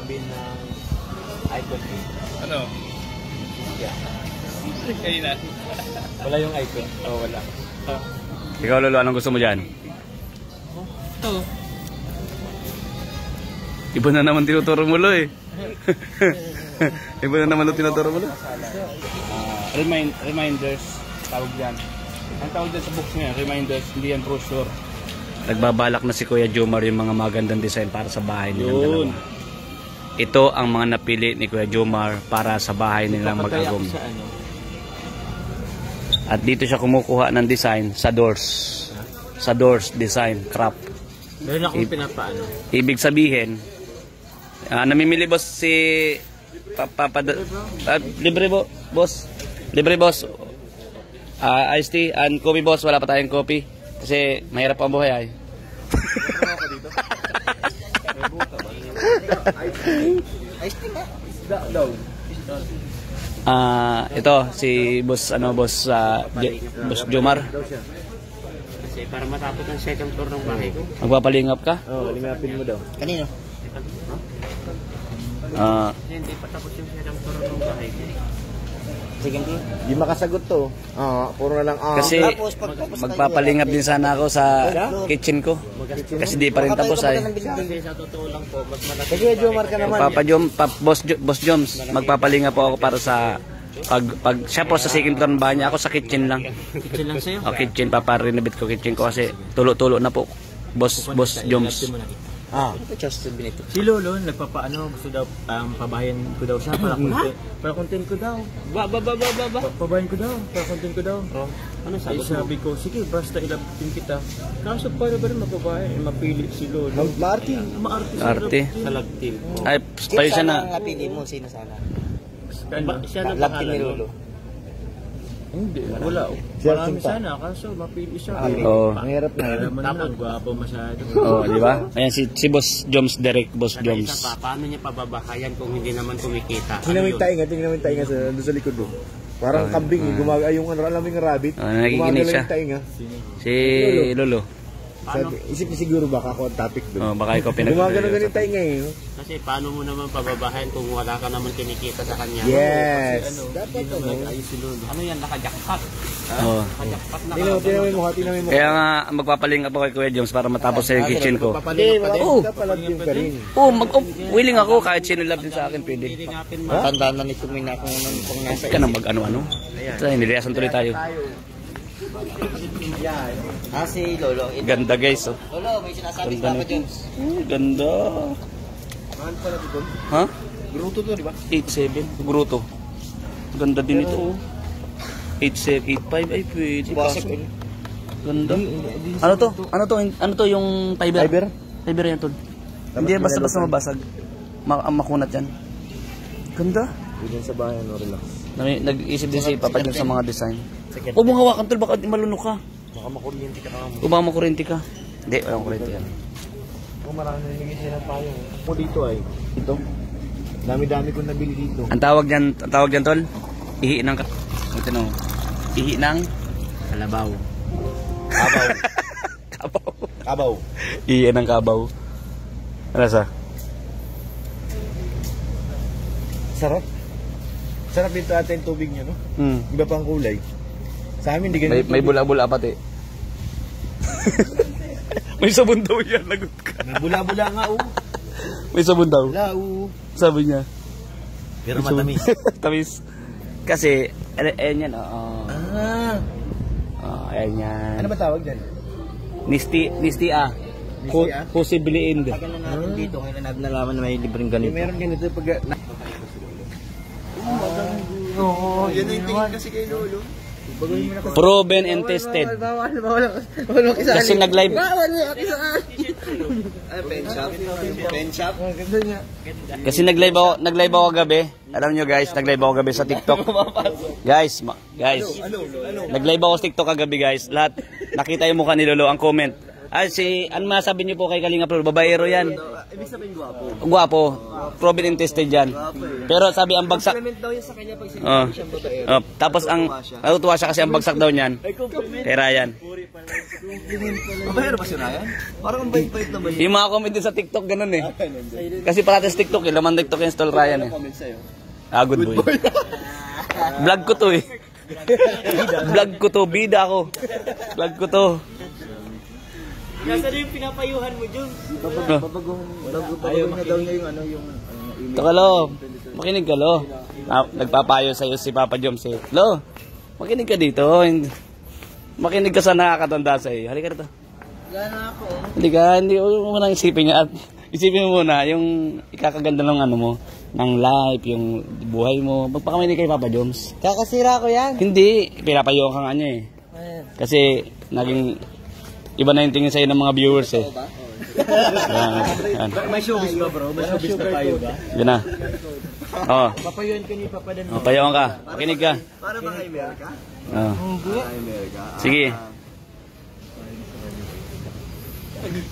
sabihin ng icon mo? Ano? Yeah. Kanina. Wala yung icon? Oo, wala. Ikaw, Lolo, anong gusto mo dyan? Ito. Iba na naman tinuturo mo, Lo, eh. Iba na naman tinuturo mo, Lo. Reminders, tawag yan. Ang tawag dyan sa box niya, reminders, hindi yan brochure. Nagbabalak na si Kuya Jomar yung mga magandang design para sa bahay nilang dalawa. Ito ang mga napili ni Kuya Jomar para sa bahay nilang mag-agom. At dito siya kumukuha ng design sa doors. Sa doors design, craft. Meron akong pinapaano. Ibig sabihin, namimili boss si libre boss. Libre boss. Iced tea and coffee boss, wala pa tayong coffee kasi mahirap ang buhay ay. Iced tea ba? Ito si boss boss Jomar. Kasi para matapos ang second floor ng bahay ko. Magpapalingap ka? Oo, limapin mo daw. Kanino? Hindi pa tapos yung second floor ng bahay ko. Sige, hindi makasagot to. Puro na lang. Kasi magpapalingap din sana ako sa kitchen ko. Kasi di pa rin tapos ay. Sa totoo lang po, mas malaki. Sige, Jomar ka naman. Boss Joms, magpapalingap po ako para sa pag siya po sa second floor ng bahay niya, ako sa kitchen lang. Kitchen lang sa'yo? O kitchen, paparenovate ko kitchen ko kasi tulo-tulo na po. Boss Joms. Si Lolo, nagpapaano, gusto daw, pabahayan ko daw siya para content ko daw. Pabahayan ko daw, para content ko daw. Ano sabi mo? Sabi ko, sige, basta ilapin kita. Kaso paano ba rin mapabahayan? Mapili si Lolo. Maarte Arte. Sa lagtil. Ay, payo siya na. Napili mo, sino sana? Siya na Lapin ni bahala Lolo. Hindi, wala. Marami sana, kaso mapili siya. Oo. Ang hirap na. Tapos, gwapo masyado. Oh, di ba? Ayan si Boss Joms, direct Boss Saka isa Joms. pa, paano niya pababahayan kung hindi naman kumikita? Tingnan mo yung tainga sa likod doon. Parang kambing, gumagay yung alam mo yung rabbit. Nakikinig siya. Yung tainga. Si Lolo. Sabi, isip niya siguro baka ako ang topic doon. Oh, baka ikaw Gumagano ganun yung tainga eh. Kasi paano mo naman pababahayan kung wala ka naman kinikita sa kanya? Yes. Dapat ano yan, nakajakpat. Oh. Nakajakpat na Tingnan mo mukha. Kaya nga magpapalingap ako kay Kuya Joms para matapos sa yung kitchen ko. Papalagyan ka rin. Willing ako kahit sino love din sa akin pwede. Hiringapin mo. Tandaan na ni Kumina kung nasa Ka na mag-ano-ano. Niliasan tuloy tayo. si Lolo. Ganda guys. Oh. Lolo, may sinasabi Ganda si Papa nito. Jones. Ganda. Mahal pala dito. Ha? Gruto to, di ba? 8.7. Gruto. Ganda din ito. Oh. 8.7, 8.5 ay pwede. Kaso. Ganda. Ano to yung fiber? Fiber yan tol. Hindi yan basta-basta mabasag. Makunat yan. Ganda. Diyan sa bahay, no, relax. Nag-isip din si Papa Jones sa mga design. Huwag mong hawakan tol, baka malunok ka. Baka makuryente ka kamo. Kung baka makuryente ka. Hindi, walang kuryente yan. Kung marami na nilagay siya ng payo. Ako dito ay. Ito. Dami-dami kong nabili dito. Ang tawag dyan tol, ihi ng ito no. Ihi ng Kalabaw. Kabaw. Ihi ng kabaw. Ano sa? Sarap. Sarap dito ata yung tubig niya, no? Iba pang kulay. Sa amin, di ganito. May bula-bula pati. May sabon daw yan, lagot ka. May bula-bula nga, May sabon daw. Wala, Sabi niya. Pero matamis. Tamis. Kasi, ayan yan, ayan yan. Ano ba tawag dyan? Nisti ah. Possibly in. Tagal na natin dito, ngayon na nalaman na may libreng ganito. Meron ganito pag... Oo, yan yung tingin kasi kay Lolo. Proven and tested. Bawal Kasi nag-live. Pen shop. Ganda niya. Kasi nag-live ako gabi. Alam nyo guys, nag-live ako gabi sa TikTok. Guys. Nag-live ako sa TikTok kagabi guys. Lahat nakita yung mukha ni Lolo, ang comment. Ano masabi niyo po kay Kalinga Pro? Babaero yan. Ibig sabihin gwapo. Gwapo. proven and tested yan. Pero sabi ang bagsak... Compliment daw yun sa kanya pag Oh. sinabi siyang babae. Tapos ang... Natutuwa siya kasi ang bagsak daw niyan. Kay Ryan. Babaero ba si Ryan? Parang ang bait-bait naman yun. Yung mga comment din sa TikTok, ganun eh. Kasi parating sa TikTok eh. Laman TikTok yung stall Ryan eh. Good boy. Vlog ko to eh. Vlog ko to. Bida ako. Vlog ko to. Nasa na yung pinapayuhan mo, Jun? Babaguhin na daw niya yung ano, yung Ito ka, Lo. Makinig ka, Lo. Nagpapayo sa'yo si Papa Joms eh. Lo, makinig ka dito. Makinig ka sa nakakatanda sa'yo. Halika dito. Gana ako. Hindi mo muna isipin niya at isipin mo muna yung ikakaganda ng ano mo, ng life, yung buhay mo. Magpakaminig kay Papa Joms. Kakasira ko yan. Hindi, pinapayuhan ka nga niya eh. Kasi naging iba na yung tingin sa'yo ng mga viewers eh. Yan. May showbiz ba, bro? May showbiz na tayo ba? Yan na. Oo. Papayuhan ka ni Papa Dan. Payuhan ka. Makinig ka. Para ba kay Amerika? Oo. Kay Amerika. Sige.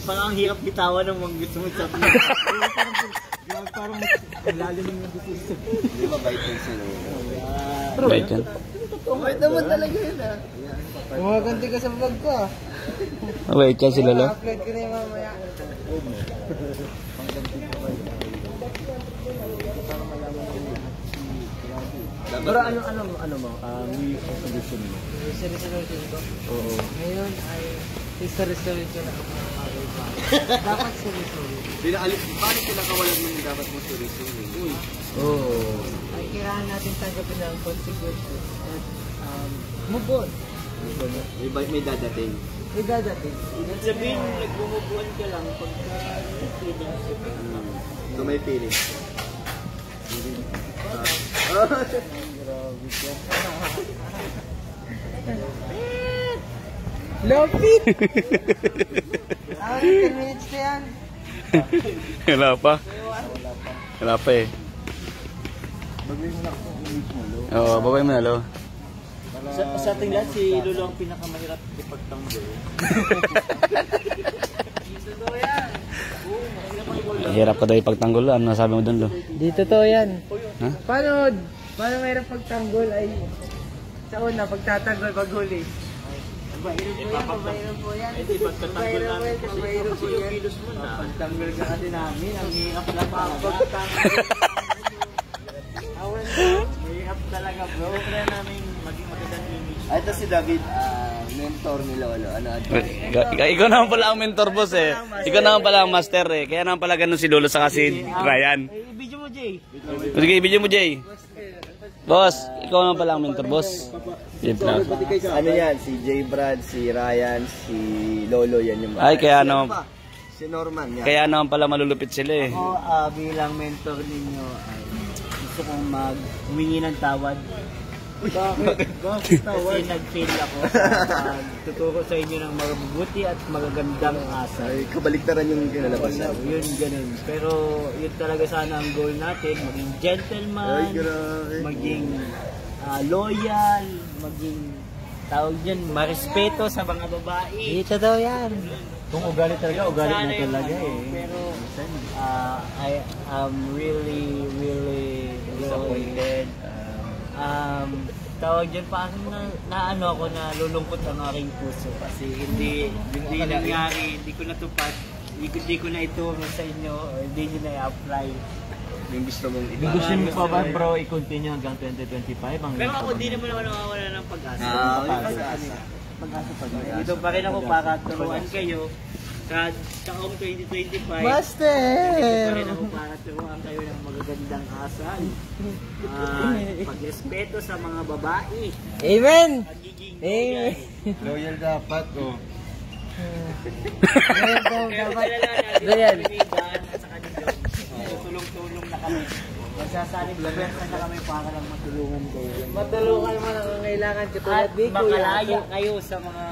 Parang ang hirap bitawan ng mga gusto mo sa parang lalim ng gusto. Di ba bait yung sino? Right yan. Bait naman talaga yun ah. Umaganti ka sa vlog ko ah. Wait yan si Lolo. Upload ko na yung mamaya. Pero ano mo? New Year's resolution mo? Sa resolution ko? Oo. Ngayon ay sa resolution na ako dapat seryosohin. Paano pinakawalan mo yung dapat mo seryosohin? Ay kailangan natin tanggapin ang consequences at move on. May dadating. May dadating. Ibig sabihin, nagbumubuan ka lang pagka feeling. So may feeling. Lopit! 10 minutes na yan. Wala pa. Wala pa eh. Oo, babay mo na, Lo. Sa ating lahat, si Lolo ang pinakamahirap ipagtanggol. Hirap ka daw ipagtanggol. Ano nasabi mo dun, Lo? Di totoo yan. Ha? Paano mayroong pagtanggol ay sa una, pagtatanggol, paghuli. Pabayro po yan. Hindi, pagtatanggol namin kasi Pabayro po yan. kilos mo na. Pagtanggol ka kasi namin, ang hirap lang Mahirap talaga, bro. Kaya namin maging magandang image. Ito si David, mentor ni Lolo. Ano Ikaw naman pala ang mentor, boss eh. Ikaw naman pala ang master eh. Kaya naman pala ganun si Lolo sa si Ryan. Video mo, Jay. Sige, video mo, Jay. Boss, ikaw naman pala ang mentor, boss. Yun na. Ano yan? Si Jay Brad, si Ryan, si Lolo, yan yung Ay, kaya naman, si Norman, yan. kaya naman pala malulupit sila eh. Ako, bilang mentor ninyo, ay gusto kong humingi ng tawad. Bakit tawad? Kasi nag-fail ako sa tuturo sa inyo ng mabubuti at magagandang asal. Ay, kabaliktaran yung kinalabasan. Yun, ganun. Pero yun talaga sana ang goal natin. Maging gentleman, Ay, grabe. maging loyal, maging tawag dyan, marespeto sa mga babae. Di totoo yan. Kung ugali talaga, ugali mo talaga eh. Pero I am really disappointed. Tawag dyan pa na ano ako na lulungkot ang aking puso kasi hindi nangyari, hindi ko natupad, hindi ko na ituro sa inyo, or hindi nyo na-apply. Yung gusto mong Gusto mo pa ba, bro, i-continue hanggang 2025? Pero ako di naman ako nawawala ng pag-asa. Dito pa rin ako para turuan kayo sa taong 2025. Master! Dito pa rin ako para turuan kayo ng magagandang asal. Pagrespeto sa mga babae. Amen! Pagiging Amen! loyal dapat, oh. Kaya palala natin Ayan. kami ni Dan at saka ni John. Tulong-tulong na kami. Magsasalig laberta na kami para lang matulungan kayo. Matulungan mo lang ang kailangan At katulad ni Kuya makalaya kayo sa mga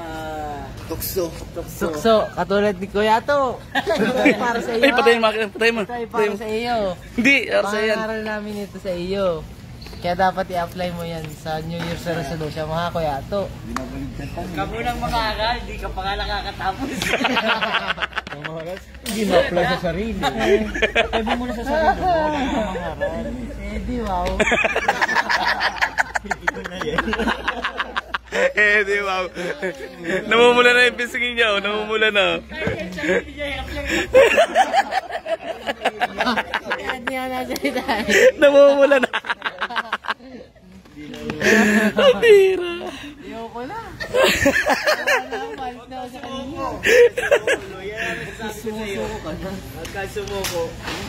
Tukso. Sukso, katulad ni Kuya to. Ito para sa iyo. Ay, patayin mo. Patayin mo. Ito ay para sa iyo. Hindi, arsa yan. Pangaral namin ito sa iyo. Kaya dapat i-apply mo yan sa New Year's resolution mga Kuya to. Kamunang makakal, di ka pa nga nakakatapos. Hindi na-apply sa sarili. Pwede mo na sa sarili mo. Mangaral. Eh, di wow. Hindi ko na yan. Di ba? Namumula na yung pisingin niya, oh. Namumula na. Hindi nga nasalita. Namumula na. Ang tira. Ayoko na. Balik na ako sa kanina. Sumusuko ka na. Magkasumuko.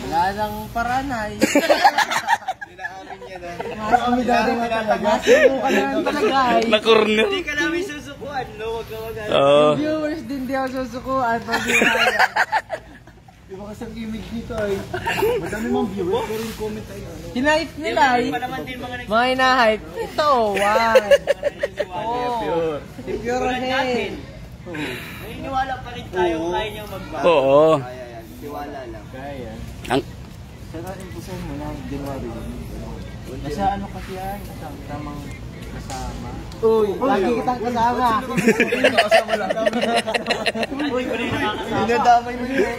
Wala nang paranay. Dinaamin niya na. Kami dati nga talaga. Sumuka na lang talaga eh. Na-corner. Hindi ka namin susukuan, no? Huwag ka mag- Oo. Viewers din di ako susukuan. Pag di kaya. Di ba kasi ang image nito ay madami mong viewers pero yung comment ay ano. Hinahype nila eh. Pa naman din mga Mga hinahype. Ito, one. pure. Si Pure Head. Naniniwala pa rin tayo kung kaya niyang magbago. Oo. Kaya yan. Tiwala lang. Kaya. Ang Saka impusan mo na January. Nasa ano kasi yan? Nasa tamang kasama. Uy, lagi kitang kasama. Kasama lang. Uy, ko na yung nakakasama. Dinadamay mo yun.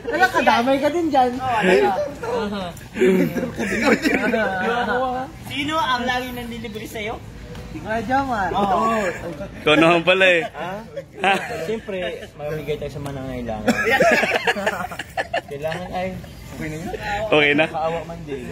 Wala, kadamay ka din dyan. Sino ang lagi nandilibre sa'yo? Kuya Jomar. ikaw naman pala eh. Siyempre, mamigay tayo sa manangailangan. Kailangan ay Okay na? kaawa man din.